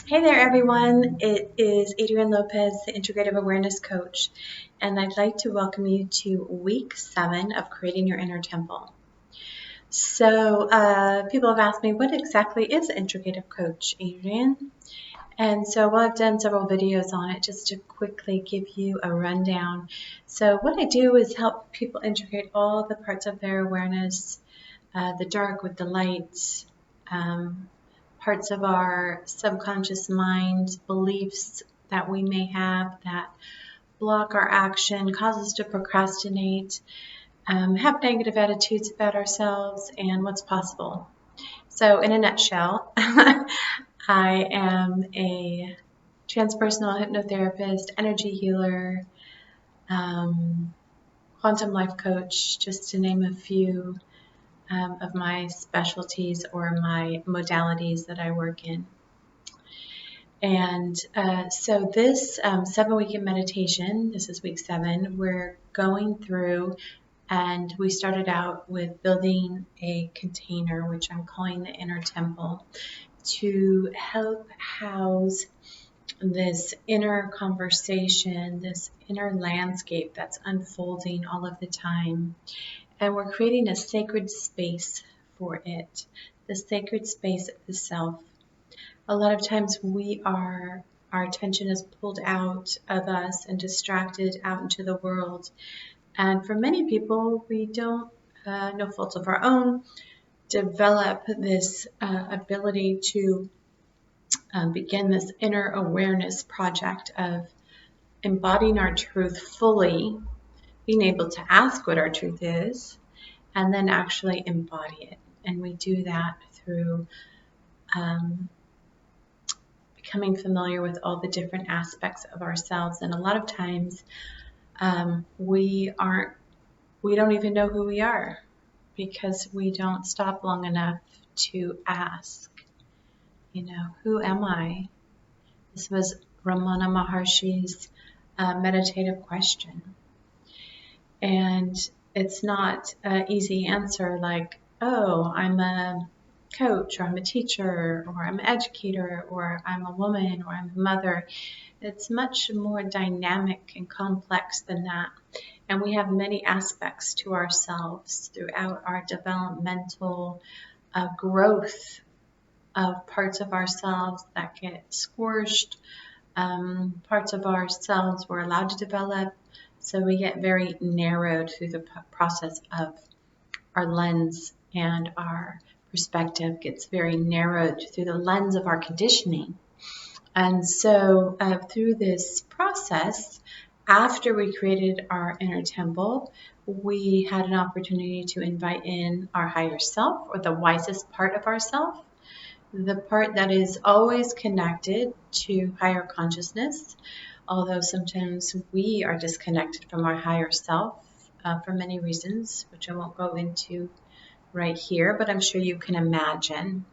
Hey there, everyone. It is Adrienne Lopez, the Integrative Awareness Coach, and I'd like to welcome you to week 7 of Creating Your Inner Temple. So, people have asked me, what exactly is an Integrative Coach, Adrienne? And so, I've done several videos on it just to quickly give you a rundown. So, what I do is help people integrate all the parts of their awareness, the dark with the light, parts of our subconscious mind, beliefs that we may have that block our action, cause us to procrastinate, have negative attitudes about ourselves, and what's possible. So, in a nutshell, I am a transpersonal hypnotherapist, energy healer, quantum life coach, just to name a few of my specialties or my modalities that I work in. And so this 7-week meditation, this is week 7, we're going through, and we started out with building a container, which I'm calling the inner temple, to help house this inner conversation, this inner landscape that's unfolding all of the time. And we're creating a sacred space for it, the sacred space of the self. A lot of times our attention is pulled out of us and distracted out into the world. And for many people, we don't, no fault of our own, develop this ability to begin this inner awareness project of embodying our truth fully, being able to ask what our truth is, and then actually embody it. And we do that through becoming familiar with all the different aspects of ourselves. And a lot of times we don't even know who we are because we don't stop long enough to ask, who am I? This was Ramana Maharshi's meditative question. And it's not an easy answer like, oh, I'm a coach, or I'm a teacher, or I'm an educator, or I'm a woman, or I'm a mother. It's much more dynamic and complex than that. And we have many aspects to ourselves throughout our developmental growth of parts of ourselves that get squished, parts of ourselves we're allowed to develop. So we get very narrowed through the process of our lens, and our perspective gets very narrowed through the lens of our conditioning. And so through this process, after we created our inner temple, we had an opportunity to invite in our higher self, or the wisest part of ourself, the part that is always connected to higher consciousness, although sometimes we are disconnected from our higher self for many reasons, which I won't go into right here, but I'm sure you can imagine.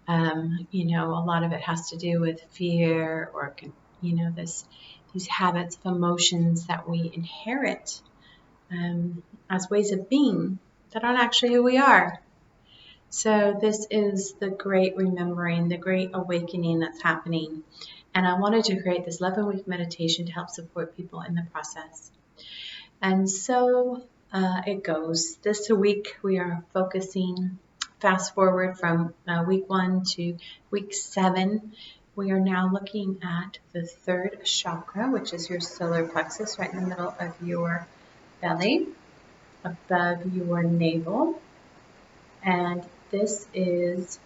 A lot of it has to do with fear, or these habits of emotions that we inherit as ways of being that aren't actually who we are. So this is the great remembering, the great awakening that's happening. And I wanted to create this 11-week meditation to help support people in the process. And so it goes. This week we are focusing, fast forward from week 1 to week 7. We are now looking at the 3rd chakra, which is your solar plexus, right in the middle of your belly, above your navel. And this is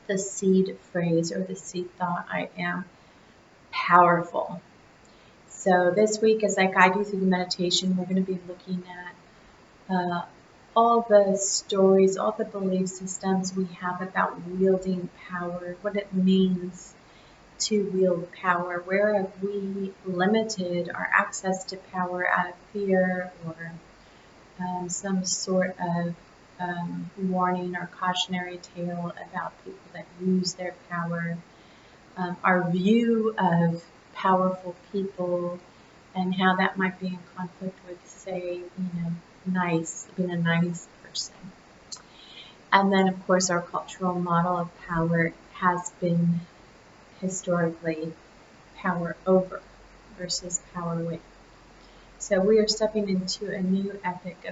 the seed phrase, or the seed thought: I am powerful. So this week, as I guide you through the meditation, we're going to be looking at all the stories, all the belief systems we have about wielding power, what it means to wield power, where have we limited our access to power out of fear, or some sort of warning or cautionary tale about people that use their power, our view of powerful people, and how that might be in conflict with, say, being a nice person. And then, of course, our cultural model of power has been historically power over versus power with. So we are stepping into a new epoch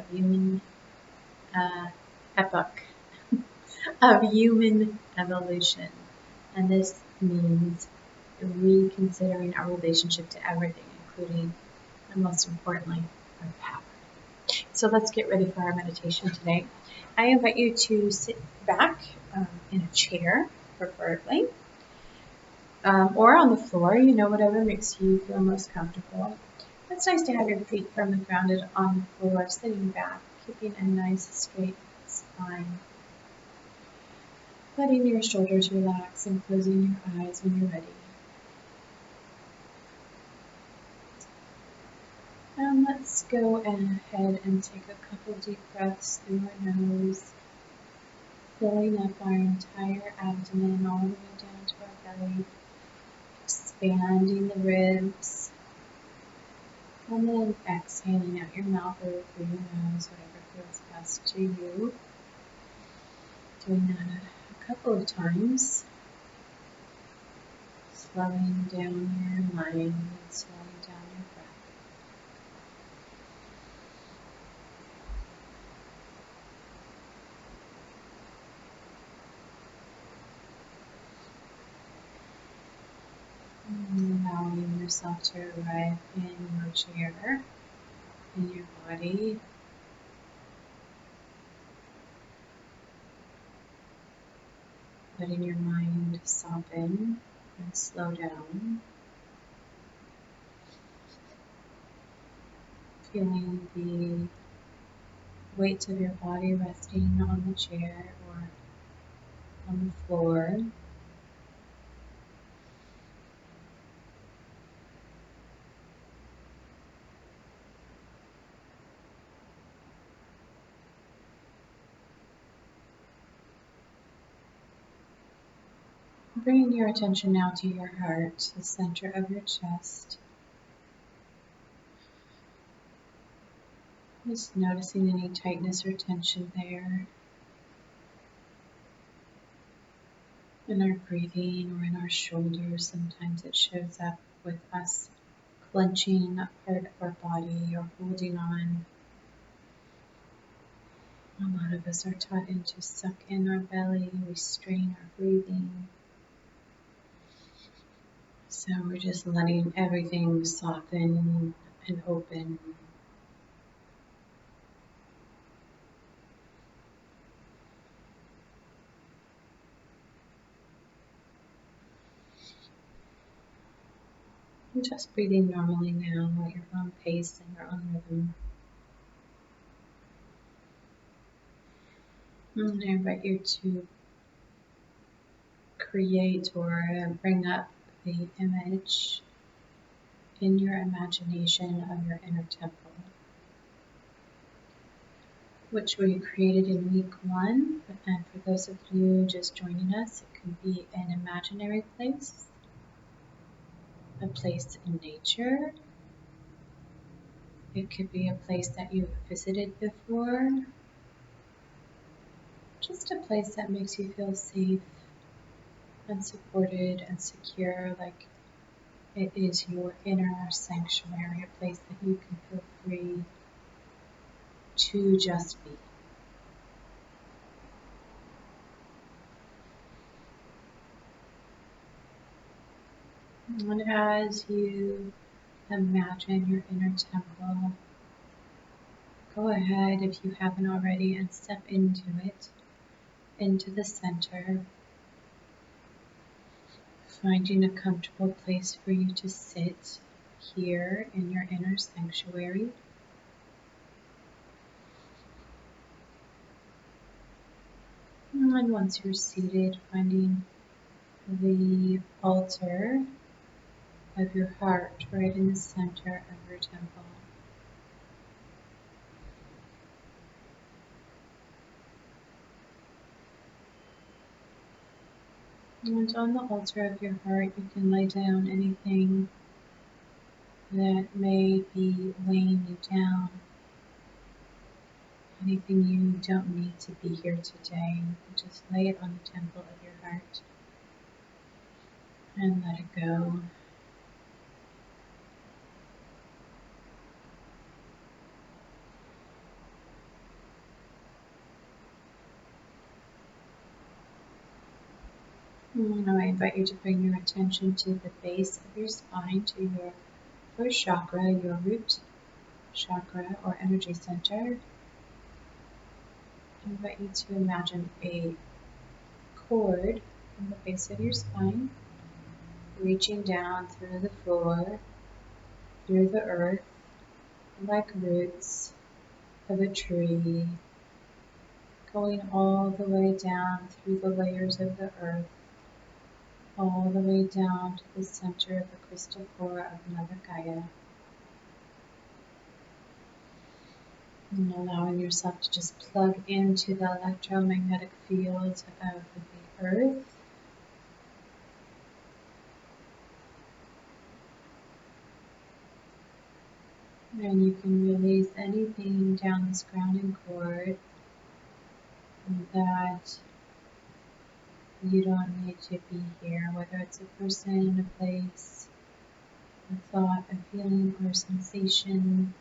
of human evolution. And this means reconsidering our relationship to everything, including, and most importantly, our power. So let's get ready for our meditation today. I invite you to sit back in a chair, preferably, or on the floor, whatever makes you feel most comfortable. It's nice to have your feet firmly grounded on the floor, sitting back, keeping a nice straight spine. Letting your shoulders relax and closing your eyes when you're ready. And let's go ahead and take a couple deep breaths through our nose, filling up our entire abdomen all the way down to our belly, expanding the ribs, and then exhaling out your mouth or through your nose, whatever feels best to you. Doing that a couple of times, slowing down your mind and slowing down your breath. Allowing yourself to arrive in your chair, in your body. Letting your mind soften and slow down. Feeling the weight of your body resting on the chair or on the floor. Bringing your attention now to your heart, the center of your chest. Just noticing any tightness or tension there. In our breathing or in our shoulders, sometimes it shows up with us clenching a part of our body or holding on. A lot of us are taught to suck in our belly, restrain our breathing. So we're just letting everything soften and open. And just breathing normally now at your own pace and your own rhythm. And I invite you to create or bring up the image in your imagination of your inner temple, which we created in week 1. And for those of you just joining us, it could be an imaginary place, a place in nature. It could be a place that you've visited before. Just a place that makes you feel safe and supported and secure, like it is your inner sanctuary, a place that you can feel free to just be. And as you imagine your inner temple, go ahead, if you haven't already, and step into it, into the center, finding a comfortable place for you to sit here in your inner sanctuary. And once you're seated, finding the altar of your heart right in the center of your temple. And on the altar of your heart, you can lay down anything that may be weighing you down, anything you don't need to be here today. You can just lay it on the temple of your heart. and let it go. Now I invite you to bring your attention to the base of your spine, to your first chakra, your root chakra or energy center. I invite you to imagine a cord from the base of your spine, reaching down through the floor, through the earth, like roots of a tree, going all the way down through the layers of the earth, all the way down to the center of the crystal core of Mother Gaia. And allowing yourself to just plug into the electromagnetic field of the earth. And you can release anything down this grounding cord that you don't need to be here, whether it's a person, a place, a thought, a feeling, or a sensation.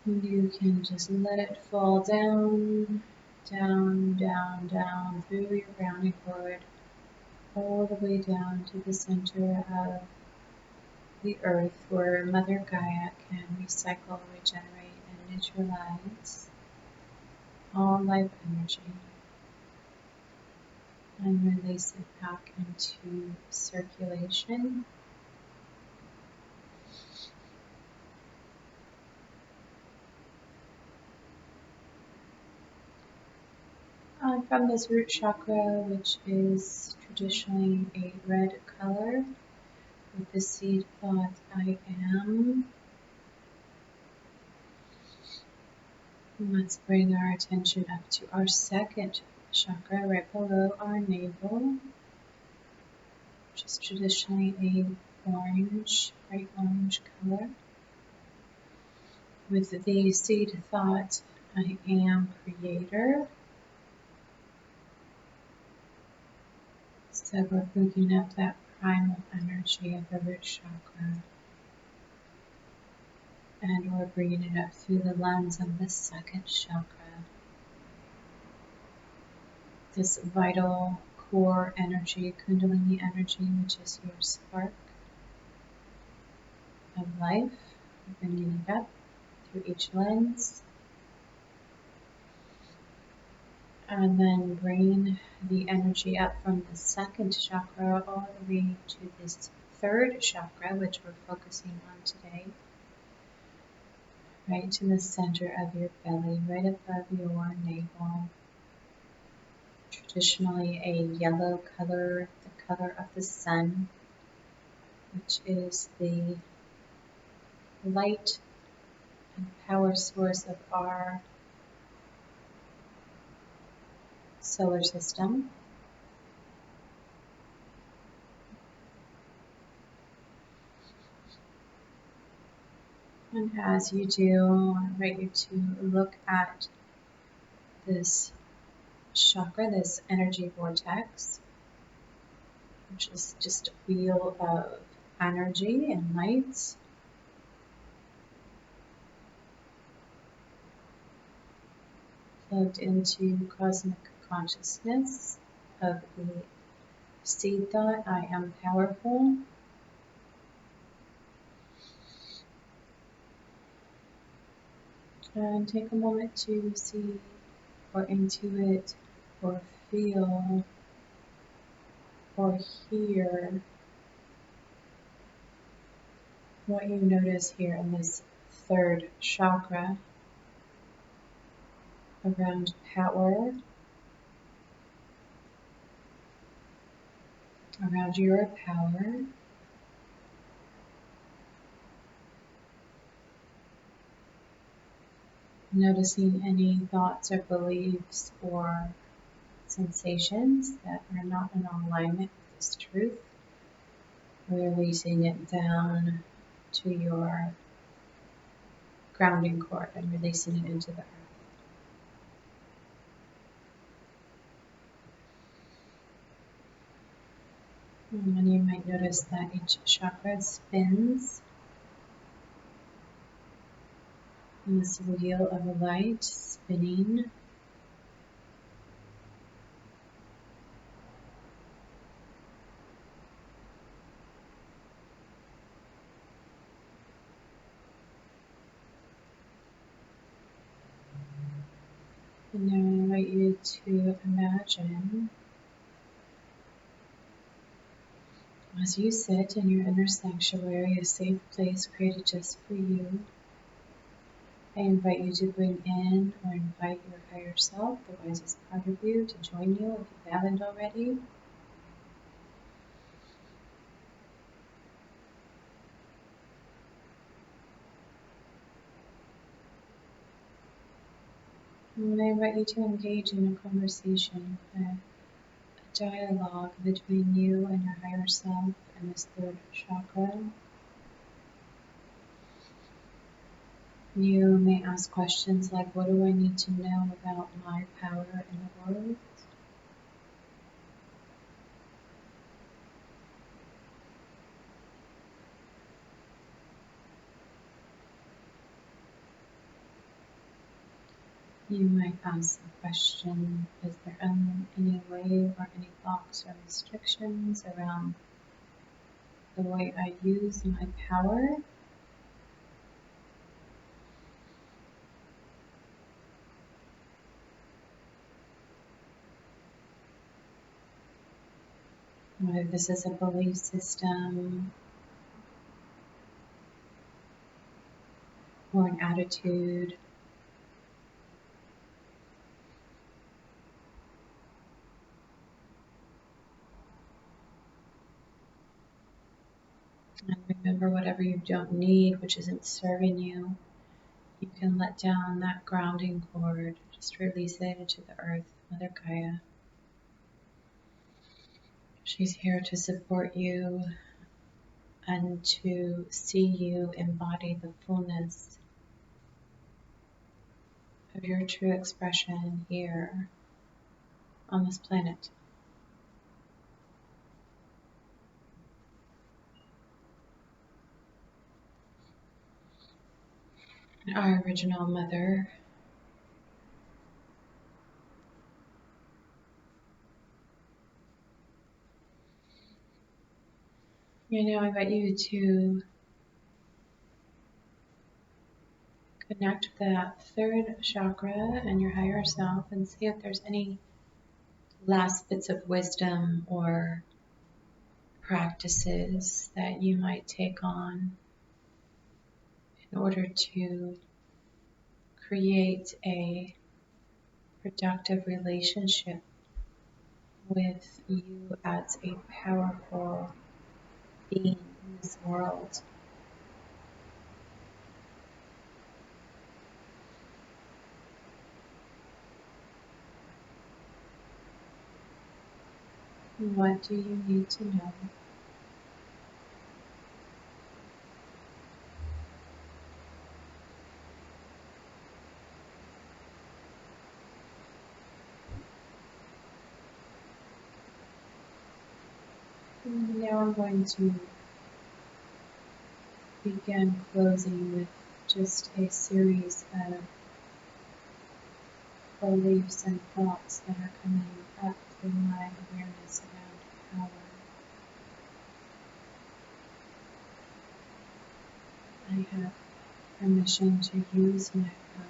You can just let it fall down, down, down, down through your grounding cord, all the way down to the center of the earth, where Mother Gaia can recycle, regenerate, and neutralize all life energy and release it back into circulation. From this root chakra, which is traditionally a red color, with the seed thought, I am. Let's bring our attention up to our second chakra, right below our navel, which is traditionally a orange, bright orange color, with the seed thought, I am creator. So we're bringing up that primal energy of the root chakra, and we're bringing it up through the lens of the second chakra. This vital core energy, Kundalini energy, which is your spark of life, bringing it up through each lens. And then bring the energy up from the second chakra all the way to this third chakra, which we're focusing on today. Right to the center of your belly, right above your navel. Traditionally a yellow color, the color of the sun, which is the light and power source of our solar system. And as you do, I invite you to look at this chakra, this energy vortex, which is just a wheel of energy and light. Plugged into cosmic consciousness of the seed thought, I am powerful. And take a moment to see or intuit or feel or hear what you notice here in this third chakra around power, around your power. Noticing any thoughts or beliefs or sensations that are not in alignment with this truth. Releasing it down to your grounding cord and releasing it into the earth. And you might notice that each chakra spins in this wheel of light spinning. And now I invite you to imagine as you sit in your inner sanctuary, a safe place created just for you. I invite you to bring in or invite your higher self, the wisest part of you, to join you if you haven't already. And I invite you to engage in a conversation, a dialogue between you and your higher self and this third chakra. You may ask questions like, what do I need to know about my power in the world? You might ask a question, is there any way or any blocks or restrictions around the way I use my power? Whether this is a belief system or an attitude. And remember, whatever you don't need, which isn't serving you, you can let down that grounding cord. Just release it into the earth, Mother Gaia. She's here to support you and to see you embody the fullness of your true expression here on this planet. Our original mother, I invite you to connect with that third chakra and your higher self and see if there's any last bits of wisdom or practices that you might take on in order to create a productive relationship with you as a powerful being in this world. What do you need to know? And now I'm going to begin closing with just a series of beliefs and thoughts that are coming up through my awareness around power. I have permission to use my power.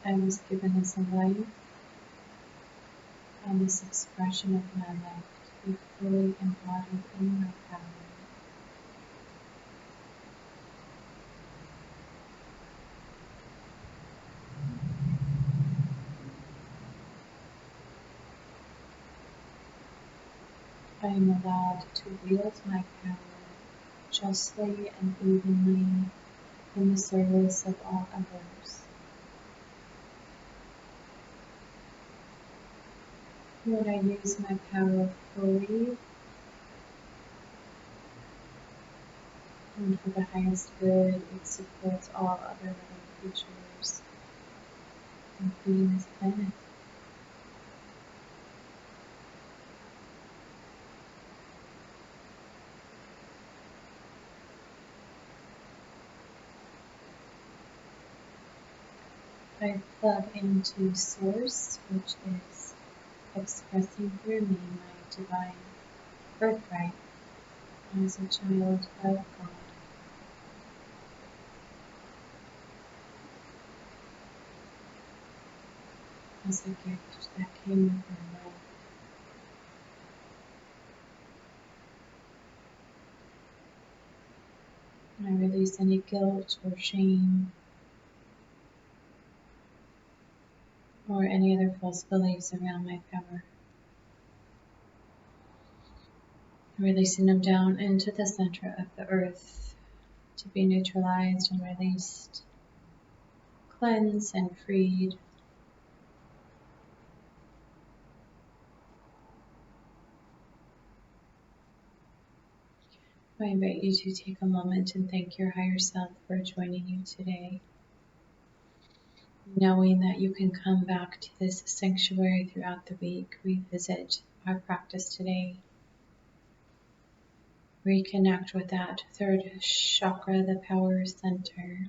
I was given this life and this expression of my life to be fully embodied in my power. I am allowed to wield my power justly and evenly in the service of all others. When I use my power fully and for the highest good, it supports all other living creatures, including this planet. plug into Source, which is expressing through me my divine birthright as a child of God. As a gift that came with her life. I release any guilt or shame or any other false beliefs around my power. Releasing them down into the center of the earth to be neutralized and released, cleansed and freed. I invite you to take a moment and thank your higher self for joining you today, knowing that you can come back to this sanctuary throughout the week, revisit our practice today, reconnect with that third chakra, the power center,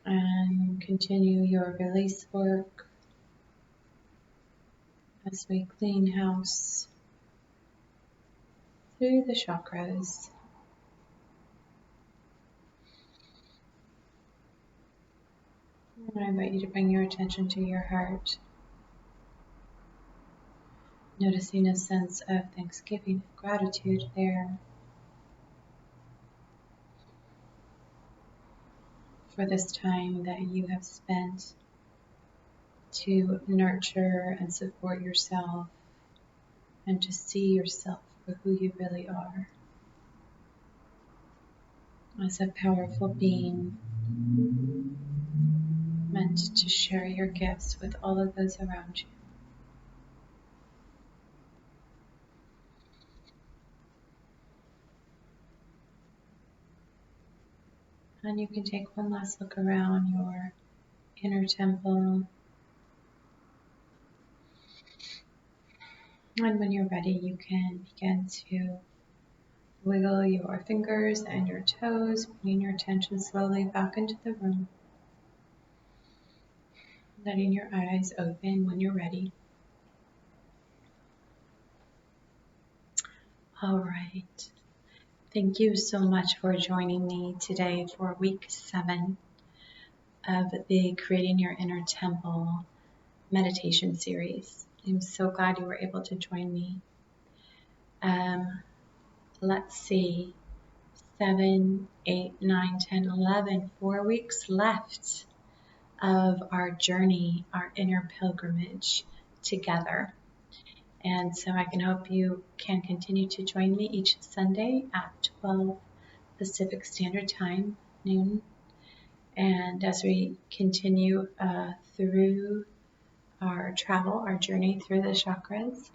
and continue your release work as we clean house through the chakras. And I invite you to bring your attention to your heart, noticing a sense of thanksgiving and gratitude there for this time that you have spent to nurture and support yourself and to see yourself for who you really are as a powerful being meant to share your gifts with all of those around you. And you can take one last look around your inner temple. And when you're ready, you can begin to wiggle your fingers and your toes, bringing your attention slowly back into the room. Letting your eyes open when you're ready. All right. Thank you so much for joining me today for week 7 of the Creating Your Inner Temple meditation series. I'm so glad you were able to join me. Let's see, 7, 8, 9, 10, 11, 4 weeks left of our journey, our inner pilgrimage together. And so I can hope you can continue to join me each Sunday at 12 Pacific Standard Time, noon. And as we continue through our travel, our journey through the chakras.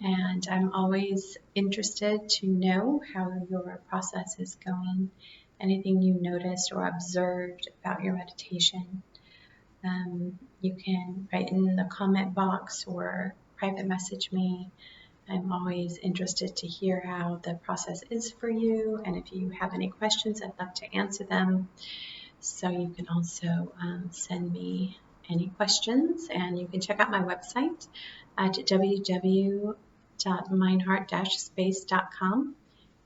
And I'm always interested to know how your process is going, anything you noticed or observed about your meditation. You can write in the comment box or private message me. I'm always interested to hear how the process is for you, and if you have any questions, I'd love to answer them. So you can also send me any questions, and you can check out my website at www.mindheart-space.com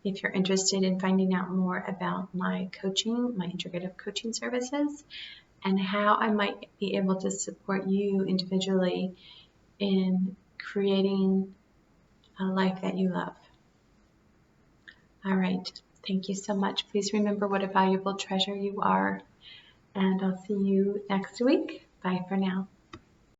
if you're interested in finding out more about my coaching, my integrative coaching services, and how I might be able to support you individually in creating a life that you love. All right. Thank you so much. Please remember what a valuable treasure you are. And I'll see you next week. Bye for now.